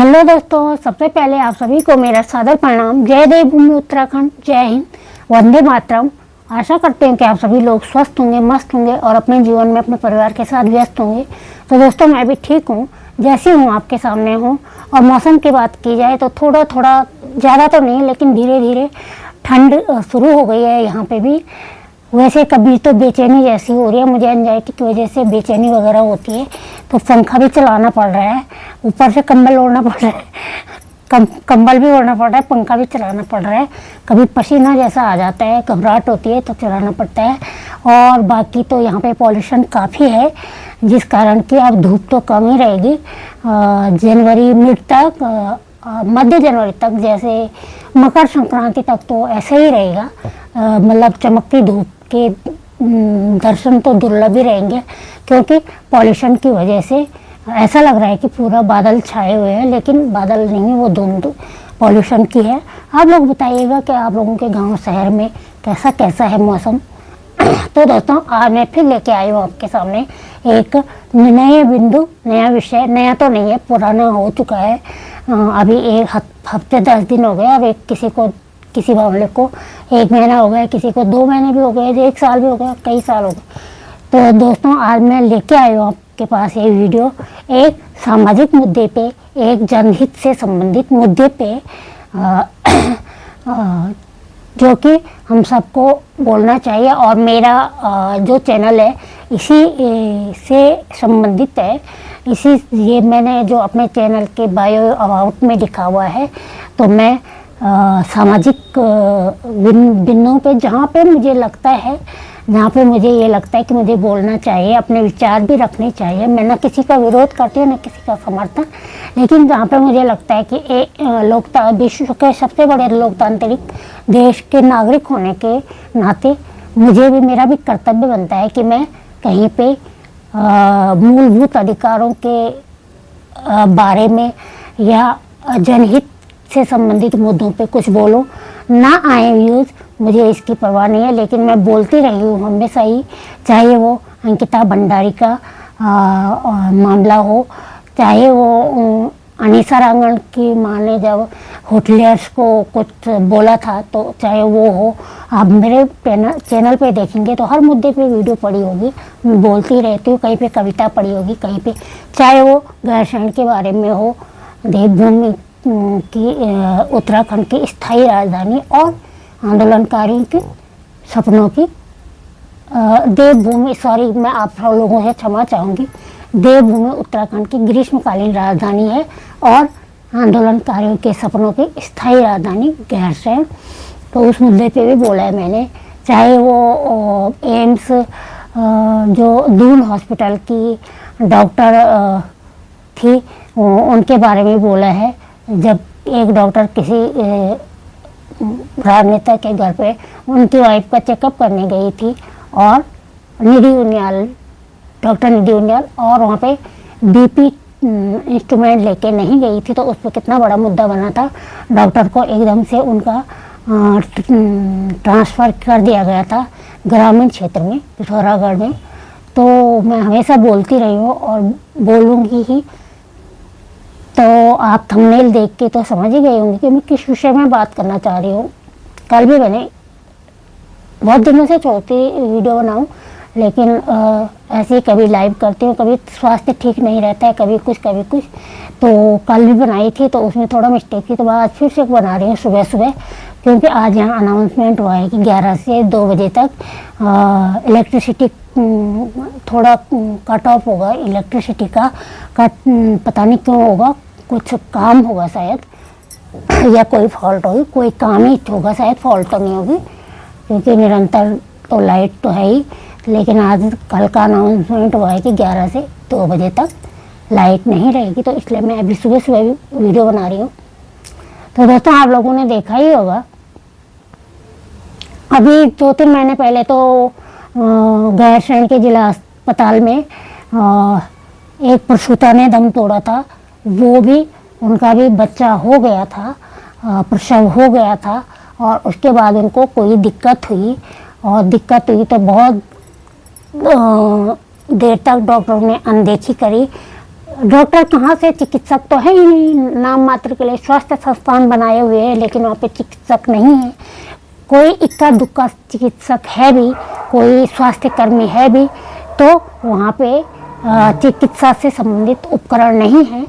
Hello दोस्तों, सबसे पहले आप सभी को मेरा सादर प्रणाम। जय देवभूमि उत्तराखंड, जय हिंद, वंदे मातरम। आशा करते हैं कि आप सभी लोग स्वस्थ होंगे, मस्त होंगे और अपने जीवन में अपने परिवार के साथ व्यस्त होंगे। तो दोस्तों, मैं भी ठीक हूँ, जैसी हूँ आपके सामने हूँ। और मौसम की बात की जाए तो थोड़ा थोड़ा, ज़्यादा तो नहीं लेकिन धीरे धीरे ठंड शुरू हो गई है यहाँ पे भी। वैसे कभी तो बेचैनी जैसी हो रही है, मुझे एंजाइटी की वजह से बेचैनी वगैरह होती है, तो पंखा भी चलाना पड़ रहा है, ऊपर से कंबल ओढ़ना पड़ रहा है, कंबल भी ओढ़ना पड़ रहा है, पंखा भी चलाना पड़ रहा है। कभी पसीना जैसा आ जाता है, घबराहट होती है तो चलाना पड़ता है। और बाकी तो यहाँ पे पॉल्यूशन काफ़ी है, जिस कारण कि अब धूप तो कम ही रहेगी। जनवरी मिड तक, मध्य जनवरी तक, जैसे मकर संक्रांति तक तो ऐसे ही रहेगा। मतलब चमकती धूप के दर्शन तो दुर्लभ ही रहेंगे, क्योंकि पॉल्यूशन की वजह से ऐसा लग रहा है कि पूरा बादल छाए हुए हैं, लेकिन बादल नहीं है, वो धुंध पॉल्यूशन की है। आप लोग बताइएगा कि आप लोगों के गांव शहर में कैसा कैसा है मौसम। तो दोस्तों, आज मैं फिर लेके आई हूँ आपके सामने एक नए बिंदु, नया विषय। नया तो नहीं है, पुराना हो चुका है। अभी एक हफ्ते 10 दिन हो गए। अब किसी मामले को 1 महीना हो गया, किसी को 2 महीने भी हो गए, 1 साल भी हो गया, कई साल हो गए। तो दोस्तों, आज मैं लेके आई हूँ आपके पास ये वीडियो एक सामाजिक मुद्दे पे, एक जनहित से संबंधित मुद्दे पे, जो कि हम सबको बोलना चाहिए। और मेरा जो चैनल है इसी से संबंधित है। ये मैंने जो अपने चैनल के बायो अबाउट में लिखा हुआ है, तो मैं सामाजिक बिंदुओं पे, जहाँ पे मुझे ये लगता है कि मुझे बोलना चाहिए, अपने विचार भी रखने चाहिए। मैं ना किसी का विरोध करती हूँ, ना किसी का समर्थन, लेकिन जहाँ पे मुझे लगता है कि विश्व के सबसे बड़े लोकतांत्रिक देश के नागरिक होने के नाते मेरा भी कर्तव्य बनता है कि मैं कहीं पे मूलभूत अधिकारों के बारे में या जनहित से संबंधित मुद्दों पे कुछ बोलूं। ना आए व्यूज़, मुझे इसकी परवाह नहीं है, लेकिन मैं बोलती रही हूँ हमेशा ही, चाहे वो अंकिता भंडारी का मामला हो, चाहे वो अनीसा रांगण की माँ ने जब होटलियर्स को कुछ बोला था, तो चाहे वो हो। आप मेरे चैनल पे देखेंगे तो हर मुद्दे पे वीडियो पड़ी होगी, मैं बोलती रहती हूँ। कहीं पे कविता पड़ी होगी, कहीं पे, चाहे वो गैरसैंण के बारे में हो, देवभूमि की उत्तराखंड की स्थायी राजधानी और आंदोलनकारियों के सपनों की देवभूमि, सॉरी मैं आप लोगों से क्षमा चाहूँगी, देवभूमि उत्तराखंड की ग्रीष्मकालीन राजधानी है और आंदोलनकारियों के सपनों की स्थायी राजधानी गैरसैंण। तो उस मुद्दे पे भी बोला है मैंने। चाहे वो एम्स, जो दून हॉस्पिटल की डॉक्टर थी, उनके बारे में बोला है। जब एक डॉक्टर किसी राजनेता के घर पे उनकी वाइफ का चेकअप करने गई थी, और डॉक्टर निधि उनियाल, और वहाँ पे बीपी इंस्ट्रूमेंट लेके नहीं गई थी, तो उस पर कितना बड़ा मुद्दा बना था। डॉक्टर को एकदम से उनका ट्रांसफ़र कर दिया गया था ग्रामीण क्षेत्र में, पिथौरागढ़ में। तो मैं हमेशा बोलती रही हूँ और बोलूँगी ही। तो आप थंबनेल देख के तो समझ ही गए होंगे कि मैं किस विषय में बात करना चाह रही हूँ। कल भी मैंने बहुत दिनों से चाहती वीडियो बनाऊँ, लेकिन ऐसे ही कभी लाइव करती हूँ, कभी स्वास्थ्य ठीक नहीं रहता है, कभी कुछ। तो कल भी बनाई थी, तो उसमें थोड़ा मिस्टेक थी, तो आज फिर से बना रही हूँ सुबह सुबह, क्योंकि आज यहाँ अनाउंसमेंट हुआ है कि 11 से 2 बजे तक इलेक्ट्रिसिटी थोड़ा कट ऑफ होगा। इलेक्ट्रिसिटी का कट पता नहीं क्यों होगा, कुछ काम होगा शायद, या कोई फॉल्ट होगी, कोई काम ही होगा शायद, फॉल्ट तो नहीं होगी, क्योंकि निरंतर तो लाइट तो है ही। लेकिन आज कल का अनाउंसमेंट हुआ है कि 11 से 2 बजे तक लाइट नहीं रहेगी, तो इसलिए मैं अभी सुबह सुबह भी वीडियो बना रही हूँ। तो दोस्तों, आप लोगों ने देखा ही होगा, अभी 2-3 महीने पहले तो गैरसैंण के जिला अस्पताल में एक प्रसूता ने दम तोड़ा था। वो भी, उनका भी बच्चा हो गया था, प्रसव हो गया था, और उसके बाद उनको कोई दिक्कत हुई तो बहुत देर तक डॉक्टरों ने अनदेखी करी। डॉक्टर कहाँ से, चिकित्सक तो है ही नहीं, नाम मात्र के लिए स्वास्थ्य संस्थान बनाए हुए हैं लेकिन वहाँ पे चिकित्सक नहीं है। कोई इक्का दुक्का चिकित्सक है भी, कोई स्वास्थ्य कर्मी है भी, तो वहाँ पे चिकित्सा से संबंधित उपकरण नहीं है,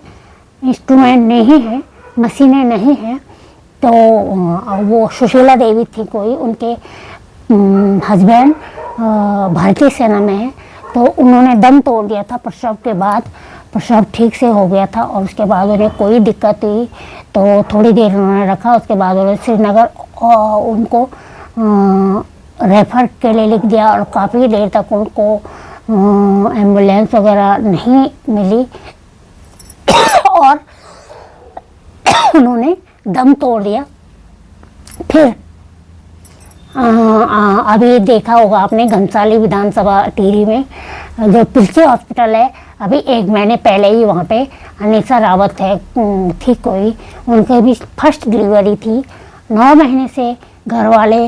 इंस्ट्रूमेंट नहीं है, मशीनें नहीं है। तो वो सुशीला देवी थी कोई, उनके हस्बैंड भारतीय सेना में है, तो उन्होंने दम तोड़ दिया था प्रसव के बाद। प्रसव ठीक से हो गया था और उसके बाद उन्हें कोई दिक्कत हुई तो थोड़ी देर उन्होंने रखा, उसके बाद उन्हें श्रीनगर उनको रेफर के लिए लिख दिया और काफ़ी देर तक उनको एम्बुलेंस वगैरह नहीं मिली और उन्होंने दम तोड़ दिया। फिर अभी देखा होगा आपने घनसाली विधानसभा टिहरी में जो पिल्ची हॉस्पिटल है, अभी 1 महीने पहले ही वहाँ पे अनीसा रावत है थी कोई, उनके भी फर्स्ट डिलीवरी थी। 9 महीने से घर वाले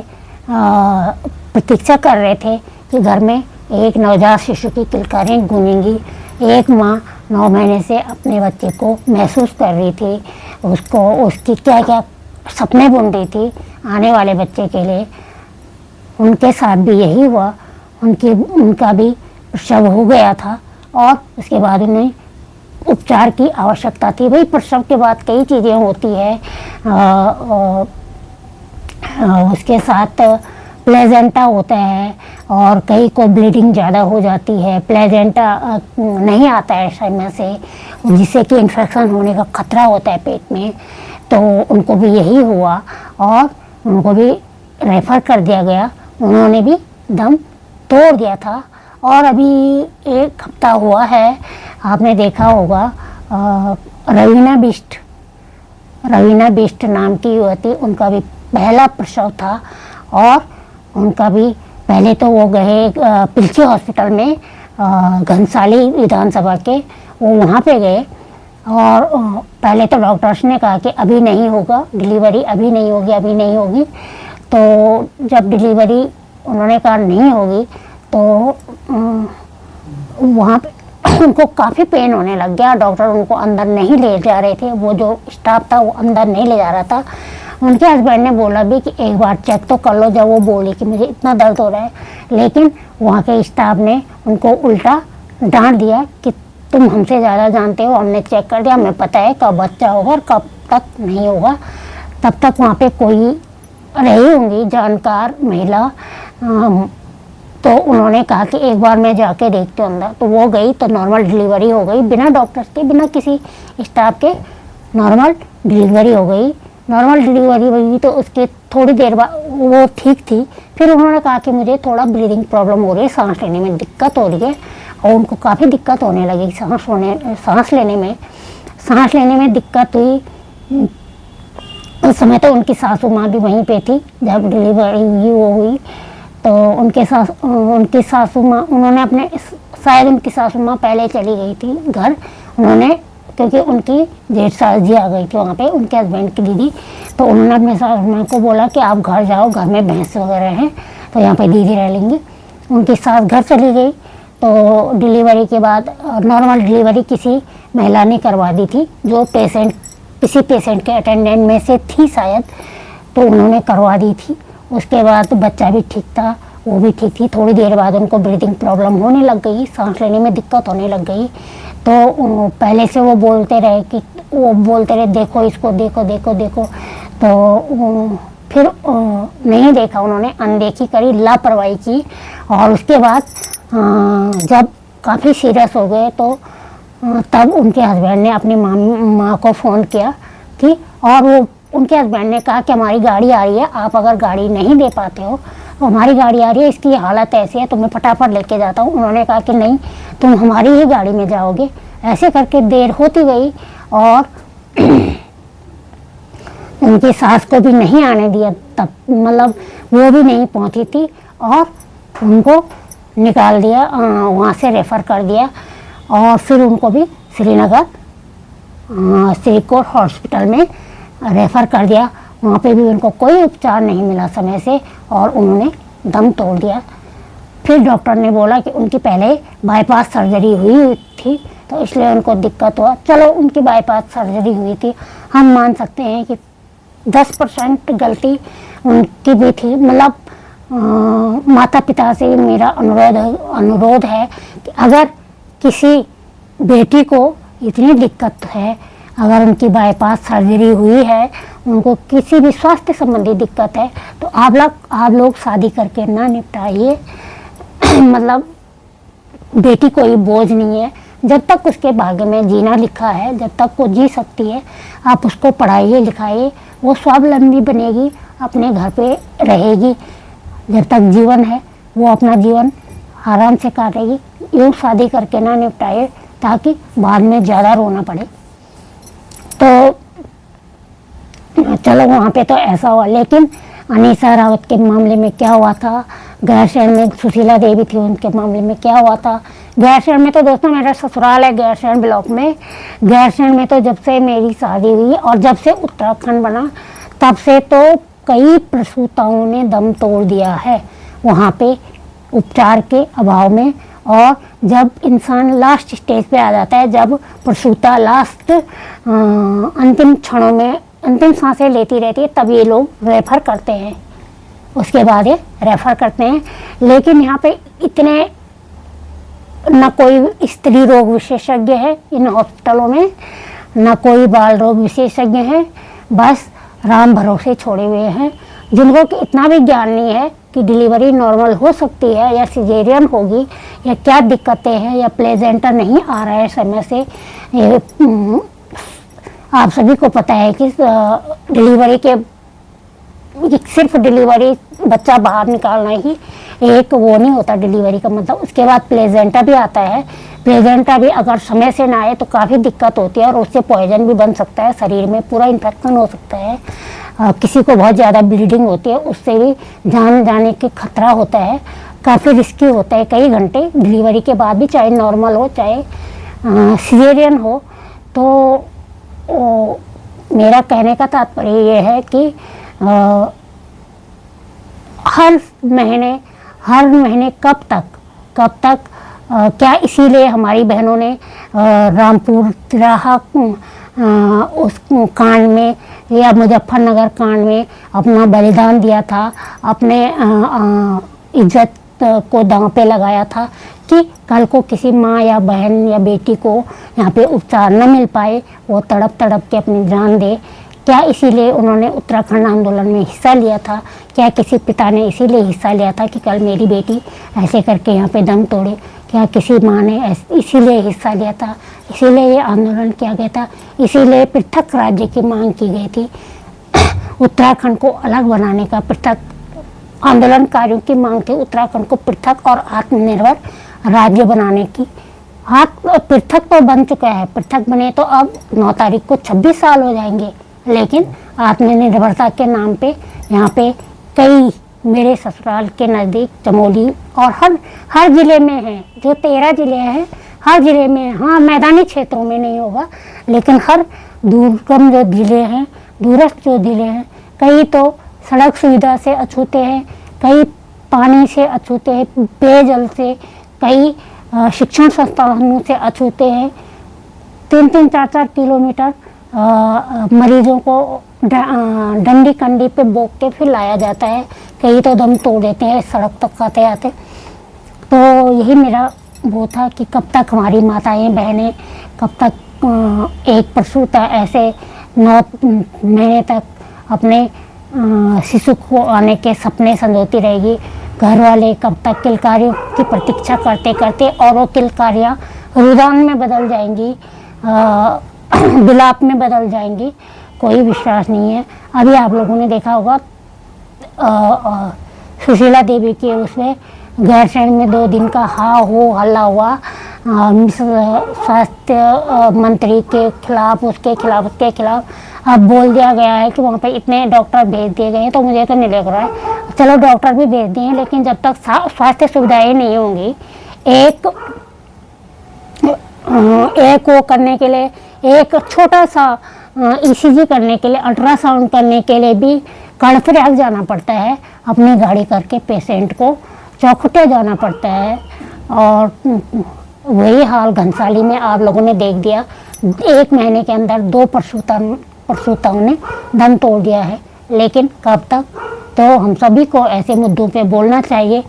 प्रतीक्षा कर रहे थे कि घर में एक नवजात शिशु की किलकारियाँ गूंजेंगी। एक माँ 9 महीने से अपने बच्चे को महसूस कर रही थी, उसको उसकी क्या क्या सपने बुन रही थी आने वाले बच्चे के लिए। उनके साथ भी यही हुआ, उनका भी प्रसव हो गया था और उसके बाद उन्हें उपचार की आवश्यकता थी। भाई प्रसव के बाद कई चीज़ें होती है, उसके साथ प्लेजेंटा होता है और कई को ब्लीडिंग ज़्यादा हो जाती है, प्लेजेंटा नहीं आता है समय से, जिससे कि इन्फेक्शन होने का खतरा होता है पेट में। तो उनको भी यही हुआ और उनको भी रेफ़र कर दिया गया, उन्होंने भी दम तोड़ दिया था। और अभी 1 हफ्ता हुआ है, आपने देखा होगा रवीना बिष्ट नाम की युवती, उनका भी पहला प्रसव था और उनका भी पहले तो वो गए पिल्ची हॉस्पिटल में घनसाली विधानसभा के, वो वहाँ पे गए और पहले तो डॉक्टर्स ने कहा कि अभी नहीं होगा डिलीवरी, अभी नहीं होगी। तो जब डिलीवरी उन्होंने कहा नहीं होगी तो वहाँ पे उनको काफ़ी पेन होने लग गया। डॉक्टर उनको अंदर नहीं ले जा रहे थे, वो जो स्टाफ था वो अंदर नहीं ले जा रहा था। उनके हस्बैंड ने बोला भी कि एक बार चेक तो कर लो, जब वो बोली कि मुझे इतना दर्द हो रहा है, लेकिन वहाँ के स्टाफ ने उनको उल्टा डांट दिया कि तुम हमसे ज़्यादा जानते हो, हमने चेक कर दिया, हमें पता है कब बच्चा होगा और कब तक नहीं होगा। तब तक वहाँ पे कोई रही होंगी जानकार महिला, तो उन्होंने कहा कि एक बार मैं जाके देखती हूँ अंदर। तो वो गई तो नॉर्मल डिलीवरी हो गई, बिना डॉक्टर्स के, बिना किसी स्टाफ के नॉर्मल डिलीवरी हो गई। नॉर्मल डिलीवरी हुई तो उसके थोड़ी देर बाद वो ठीक थी। फिर उन्होंने कहा कि मुझे थोड़ा ब्रीदिंग प्रॉब्लम हो रही है, सांस लेने में दिक्कत हो रही है, और उनको काफ़ी दिक्कत होने लगी सांस लेने में दिक्कत हुई। उस समय तो उनकी सासू माँ भी वहीं पे थी जब डिलीवरी हुई। तो उनकी सासू माँ, उन्होंने अपने, शायद उनकी सासू माँ पहले चली गई थी घर, उन्होंने, क्योंकि उनकी जेठ सास जी आ गई थी वहाँ पे, उनके हस्बैंड की दीदी। तो उन्होंने अपने सासू माँ को बोला कि आप घर जाओ, घर में भैंस वगैरह हैं तो यहाँ पे दीदी रह लेंगी। उनकी सास घर चली गई। तो डिलीवरी के बाद नॉर्मल डिलीवरी किसी महिला ने करवा दी थी, जो किसी पेशेंट के अटेंडेंट में से थी शायद, तो उन्होंने करवा दी थी। उसके बाद बच्चा भी ठीक था, वो भी ठीक थी। थोड़ी देर बाद उनको ब्रीदिंग प्रॉब्लम होने लग गई, सांस लेने में दिक्कत होने लग गई। तो पहले से वो बोलते रहे देखो इसको, देखो। तो फिर नहीं देखा उन्होंने, अनदेखी करी, लापरवाही की। और उसके बाद जब काफ़ी सीरियस हो गए तो तब उनके हस्बैंड ने अपनी माँ को फ़ोन किया कि, और वो उनके हस्बैंड ने कहा कि हमारी गाड़ी आ रही है, आप अगर गाड़ी नहीं दे पाते हो तो हमारी गाड़ी आ रही है, इसकी हालत ऐसी है तो मैं फटाफट लेके जाता हूँ। उन्होंने कहा कि नहीं, तुम हमारी ही गाड़ी में जाओगे। ऐसे करके देर होती गई और उनकी सास को भी नहीं आने दिया, तब मतलब वो भी नहीं पहुँची थी और उनको निकाल दिया, वहाँ से रेफ़र कर दिया। और फिर उनको भी श्रीनगर श्रीकोट हॉस्पिटल में रेफ़र कर दिया। वहाँ पे भी उनको कोई उपचार नहीं मिला समय से और उन्होंने दम तोड़ दिया। फिर डॉक्टर ने बोला कि उनकी पहले बाईपास सर्जरी हुई थी, तो इसलिए उनको दिक्कत हुआ। चलो उनकी बाईपास सर्जरी हुई थी, हम मान सकते हैं कि 10% गलती उनकी भी थी। मतलब माता पिता से मेरा अनुरोध है कि अगर किसी बेटी को इतनी दिक्कत है, अगर उनकी बाईपास सर्जरी हुई है, उनको किसी भी स्वास्थ्य संबंधी दिक्कत है, तो आप लोग शादी करके ना निपटाइए। मतलब बेटी कोई बोझ नहीं है, जब तक उसके भाग्य में जीना लिखा है, जब तक वो जी सकती है, आप उसको पढ़ाइए लिखाइए, वो स्वावलंबी बनेगी, अपने घर पे रहेगी। जब तक जीवन है वो अपना जीवन आराम से काटेगी। यूँ शादी करके ना निपटाए ताकि बाद में ज़्यादा रोना पड़े। तो चलो वहाँ पे तो ऐसा हुआ, लेकिन अनीसा रावत के मामले में क्या हुआ था, गैरसैंण में सुशीला देवी थी, उनके मामले में क्या हुआ था। गैरसैंण में तो दोस्तों मेरा ससुराल है गैरसैंण ब्लॉक में। गैरसैंण में तो जब से मेरी शादी हुई और जब से उत्तराखंड बना, तब से तो कई प्रसूताओं ने दम तोड़ दिया है वहाँ पे उपचार के अभाव में। और जब इंसान लास्ट स्टेज पे आ जाता है, जब प्रसूता लास्ट अंतिम क्षणों में अंतिम सांसें लेती रहती है, तब ये लोग रेफर करते हैं, उसके बाद ये रेफर करते हैं। लेकिन यहाँ पे इतने न कोई स्त्री रोग विशेषज्ञ है इन हॉस्पिटलों में, न कोई बाल रोग विशेषज्ञ है, बस राम भरोसे छोड़े हुए हैं, जिनको कि इतना भी ज्ञान नहीं है कि डिलीवरी नॉर्मल हो सकती है या सिजेरियन होगी, या क्या दिक्कतें हैं, या प्लेजेंटा नहीं आ रहा है समय से। ये आप सभी को पता है कि डिलीवरी के सिर्फ डिलीवरी बच्चा बाहर निकालना ही एक वो नहीं होता डिलीवरी का मतलब, उसके बाद प्लेजेंटा भी आता है। प्लेजेंटा भी अगर समय से ना आए तो काफ़ी दिक्कत होती है और उससे पॉइजन भी बन सकता है, शरीर में पूरा इन्फेक्शन हो सकता है। किसी को बहुत ज़्यादा ब्लीडिंग होती है, उससे भी जान जाने के खतरा होता है, काफ़ी रिस्की होता है कई घंटे डिलीवरी के बाद भी, चाहे नॉर्मल हो चाहे सिजेरियन हो। तो मेरा कहने का तात्पर्य ये है कि हर महीने कब तक क्या इसीलिए हमारी बहनों ने रामपुर तिराहा उस कांड में या मुजफ्फरनगर कांड में अपना बलिदान दिया था, अपने इज्जत को दांव पे लगाया था कि कल को किसी माँ या बहन या बेटी को यहाँ पे उपचार न मिल पाए, वो तड़प के अपनी जान दे। क्या इसीलिए उन्होंने उत्तराखंड आंदोलन में हिस्सा लिया था? क्या किसी पिता ने इसीलिए हिस्सा लिया था कि कल मेरी बेटी ऐसे करके यहाँ पे दम तोड़े? क्या किसी माँ ने इसीलिए हिस्सा लिया था? इसीलिए ये आंदोलन किया गया था, इसीलिए पृथक राज्य की मांग की गई थी। उत्तराखंड को अलग बनाने का पृथक आंदोलनकारियों की मांग थी, उत्तराखंड को पृथक और आत्मनिर्भर राज्य बनाने की। पृथक तो बन चुका है, पृथक बने तो अब 9 तारीख को 26 साल हो जाएंगे, लेकिन आत्मनिर्भरता के नाम पे यहाँ पे कई मेरे ससुराल के नज़दीक चमोली और हर ज़िले में है, जो 13 ज़िले हैं हर ज़िले में, हाँ मैदानी क्षेत्रों में नहीं होगा, लेकिन हर दुर्गम जो ज़िले हैं, दूरस्थ जो ज़िले हैं, कई तो सड़क सुविधा से अछूते हैं, कई पानी से अछूते हैं, पेयजल से, कई शिक्षण संस्थानों से अछूते हैं। 3-3, 4-4 किलोमीटर मरीजों को डंडी कंडी पे बोक के फिर लाया जाता है, कई तो दम तोड़ देते हैं सड़क तक आते आते। तो यही मेरा वो था कि कब तक हमारी माताएं बहनें, कब तक एक प्रसूता ऐसे 9 महीने तक अपने शिशु को आने के सपने संजोती रहेगी। घर वाले कब तक किलकारियों की प्रतीक्षा करते करते और वो किलकारियाँ रुदान में बदल जाएंगी, विलाप में बदल जाएंगी, कोई विश्वास नहीं है। अभी आप लोगों ने देखा होगा सुशीला देवी के उसमें गैरसैंण में 2 दिन का हल्ला हुआ स्वास्थ्य मंत्री के खिलाफ, उसके खिलाफ अब बोल दिया गया है कि वहाँ पे इतने डॉक्टर भेज दिए गए हैं। तो मुझे तो नहीं लग रहा है, चलो डॉक्टर भी भेज दिए हैं, लेकिन जब तक स्वास्थ्य सुविधाएं नहीं होंगी, एक वो करने के लिए, एक छोटा सा ECG करने के लिए, अल्ट्रासाउंड करने के लिए भी कर्णप्रयाग जाना पड़ता है, अपनी गाड़ी करके पेशेंट को चौखुटिया जाना पड़ता है। और वही हाल घनसाली में आप लोगों ने देख दिया। 1 महीने के अंदर 2 प्रसूताओं ने दम तोड़ दिया है। लेकिन कब तक? तो हम सभी को ऐसे मुद्दों पे बोलना चाहिए,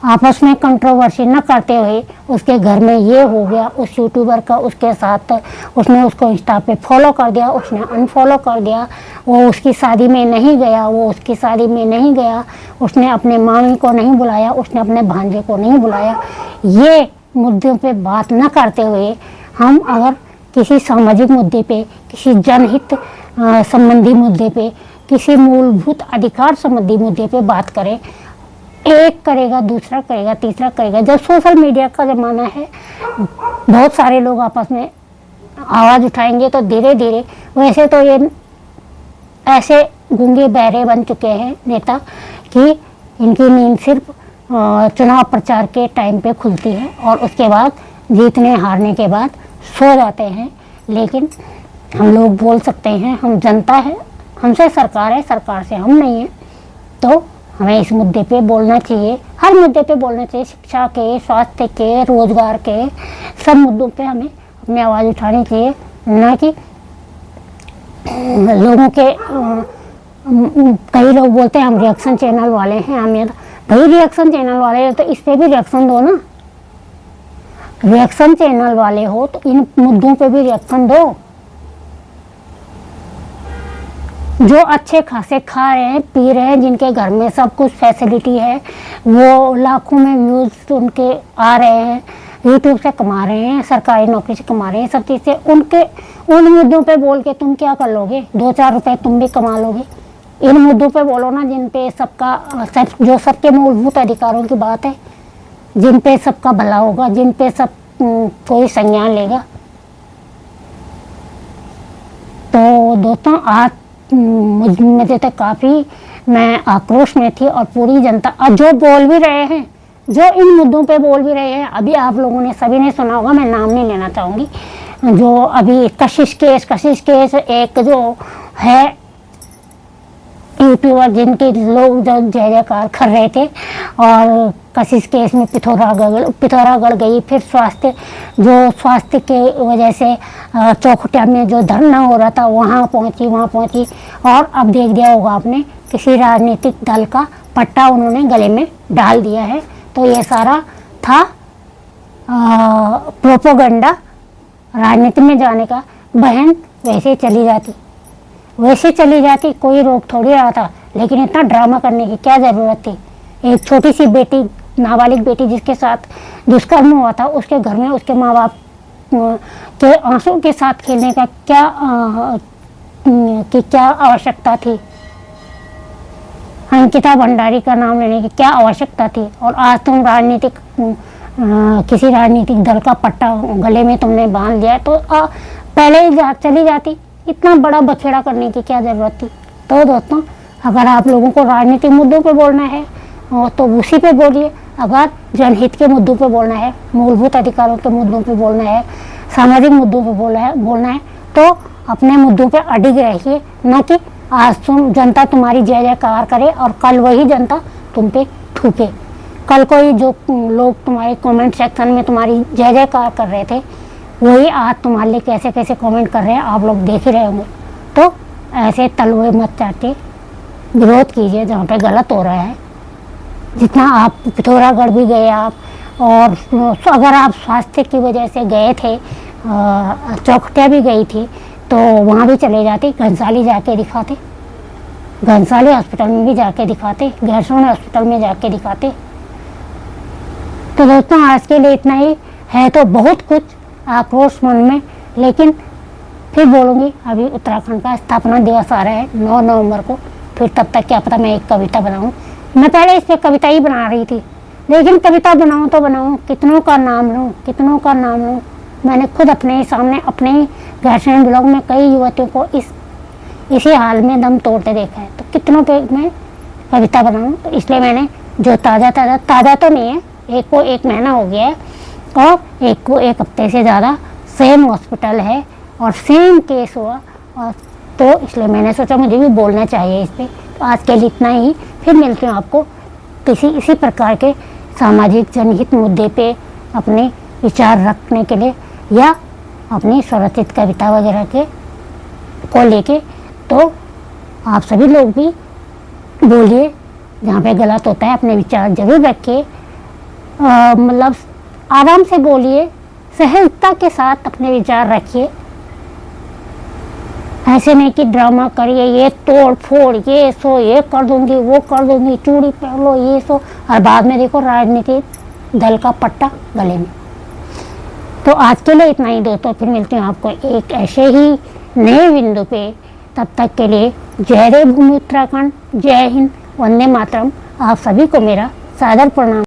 आपस में कंट्रोवर्सी न करते हुए। उसके घर में ये हो गया, उस यूट्यूबर का उसके साथ, उसने उसको इंस्टा पे फॉलो कर दिया, उसने अनफॉलो कर दिया, वो उसकी शादी में नहीं गया, वो उसकी शादी में नहीं गया, उसने अपने मामी को नहीं बुलाया, उसने अपने भांजे को नहीं बुलाया। ये मुद्दों पे बात न करते हुए हम अगर किसी सामाजिक मुद्दे पे, किसी जनहित संबंधी मुद्दे पे, किसी मूलभूत अधिकार संबंधी मुद्दे पे बात करें, एक करेगा, दूसरा करेगा, तीसरा करेगा। जब सोशल मीडिया का ज़माना है, बहुत सारे लोग आपस में आवाज़ उठाएंगे तो धीरे धीरे, वैसे तो ये ऐसे गूंगे बहरे बन चुके हैं नेता कि इनकी नींद सिर्फ चुनाव प्रचार के टाइम पे खुलती है और उसके बाद जीतने हारने के बाद सो जाते हैं। लेकिन हम लोग बोल सकते हैं, हम जनता है, हमसे सरकार है, सरकार से हम नहीं है। तो हमें इस मुद्दे पे बोलना चाहिए, हर मुद्दे पे बोलना चाहिए, शिक्षा के, स्वास्थ्य के, रोजगार के, सब मुद्दों पे हमें अपनी आवाज़ उठानी चाहिए। ना कि लोगों के कई लोग बोलते हैं हम रिएक्शन चैनल वाले हैं, हम ये भाई रिएक्शन चैनल वाले हैं तो इस पे भी रिएक्शन दो ना। रिएक्शन चैनल वाले हो तो इन मुद्दों पे भी रिएक्शन दो। जो अच्छे खासे खा रहे हैं, पी रहे हैं, जिनके घर में सब कुछ फैसिलिटी है, वो लाखों में व्यूज उनके आ रहे हैं, यूट्यूब से कमा रहे हैं, सरकारी नौकरी से कमा रहे हैं, सब चीज़ से, उनके उन मुद्दों पे बोल के तुम क्या कर लोगे? 2-4 रुपए तुम भी कमा लोगे। इन मुद्दों पे बोलो ना, जिन पे जो सबके मूलभूत अधिकारों की बात है, जिन पे सबका भला होगा, जिन पे सब कोई संज्ञान लेगा। तो दोस्तों, आज मुझे तो काफ़ी मैं आक्रोश में थी और पूरी जनता, और जो बोल भी रहे हैं, जो इन मुद्दों पे बोल भी रहे हैं, अभी आप लोगों ने सभी ने सुना होगा, मैं नाम नहीं लेना चाहूँगी, जो अभी कशिश केस एक जो है यूट्यूबर, जिनके लोग जो जय जयकार कर रहे थे, और कशिश केस में पिथौरागढ़ गई, फिर स्वास्थ्य के वजह से चौखुटिया में जो धरना हो रहा था वहाँ पहुँची। और अब देख दिया होगा आपने, किसी राजनीतिक दल का पट्टा उन्होंने गले में डाल दिया है। तो ये सारा था प्रोपोगंडा राजनीति में जाने का। बहन वैसे चली जाती, कोई रोक थोड़ी रहा था, लेकिन इतना ड्रामा करने की क्या ज़रूरत थी? एक छोटी सी बेटी, नाबालिग बेटी जिसके साथ दुष्कर्म हुआ था, उसके घर में उसके माँ बाप के आंसू के साथ खेलने का क्या आवश्यकता थी? अंकिता भंडारी का नाम लेने की क्या आवश्यकता थी? और आज तुम किसी राजनीतिक दल का पट्टा गले में तुमने बांध लिया, तो पहले ही चली जाती। इतना बड़ा बखेड़ा करने की क्या ज़रूरत थी? तो दोस्तों, अगर आप लोगों को राजनीतिक मुद्दों पे बोलना है तो उसी पे बोलिए। अगर जनहित के मुद्दों पे बोलना है, मूलभूत अधिकारों के मुद्दों पे बोलना है, सामाजिक मुद्दों पे बोलना है तो अपने मुद्दों पे अडिग रहिए। न कि आज जनता तुम्हारी जय जयकार करे और कल वही जनता तुम पे थूके। कल कोई जो लोग तुम्हारे कमेंट सेक्शन में तुम्हारी जय जयकार कर रहे थे, वही आज तुम्हारे लिए कैसे कैसे कमेंट कर रहे हैं, आप लोग देख ही रहे होंगे। तो ऐसे तलवे मत चाटे, विरोध कीजिए जहाँ पे गलत हो रहा है। जितना आप पिथौरागढ़ भी गए आप, और अगर आप स्वास्थ्य की वजह से गए थे, चौखुटिया भी गई थी, तो वहाँ भी चले जाते, घनसाली जाके दिखाते, घनसाली हॉस्पिटल में भी जाके दिखाते, गैरसैंण हॉस्पिटल में जाके दिखाते। तो दोस्तों, आज के लिए इतना ही है। तो बहुत कुछ आक्रोश मन में, लेकिन फिर बोलूँगी। अभी उत्तराखंड का स्थापना दिवस आ रहा है 9 नवंबर को, फिर तब तक क्या पता मैं एक कविता बनाऊँ। मैं पहले इस पर कविता ही बना रही थी, लेकिन कविता बनाऊँ तो बनाऊँ, कितनों का नाम लूँ। मैंने खुद अपने सामने, अपने ही गैरसैंण ब्लॉक में कई युवतियों को इसी हाल में दम तोड़ते देखा है। तो कितनों पे मैं कविता बनाऊँ, तो इसलिए मैंने जो ताज़ा तो नहीं है, एक को 1 महीना हो गया है और एक को 1 हफ्ते से ज़्यादा सेम हॉस्पिटल है और सेम केस हुआ, और तो इसलिए मैंने सोचा मुझे भी बोलना चाहिए इस पर। तो आज के लिए इतना ही, फिर मिलती हूँ आपको इसी प्रकार के सामाजिक जनहित मुद्दे पे अपने विचार रखने के लिए या अपनी स्वरचित कविता वगैरह के को लेके, तो आप सभी लोग भी बोलिए, जहाँ पे गलत होता है अपने विचार जरूर रखिए, मतलब आराम से बोलिए, सहजता के साथ अपने विचार रखिए। ऐसे नहीं कि ड्रामा करिए, ये तोड़ फोड़, ये सो, ये कर दूंगी, वो कर दूंगी, चूड़ी पहन लो, ये सो, और बाद में देखो राजनीतिक दल का पट्टा गले में। तो आज के लिए इतना ही दोस्तों, फिर मिलती हूँ आपको एक ऐसे ही नए बिंदु पे। तब तक के लिए जय देव भूमि उत्तराखंड, जय हिंद, वंदे मातरम। आप सभी को मेरा सादर प्रणाम।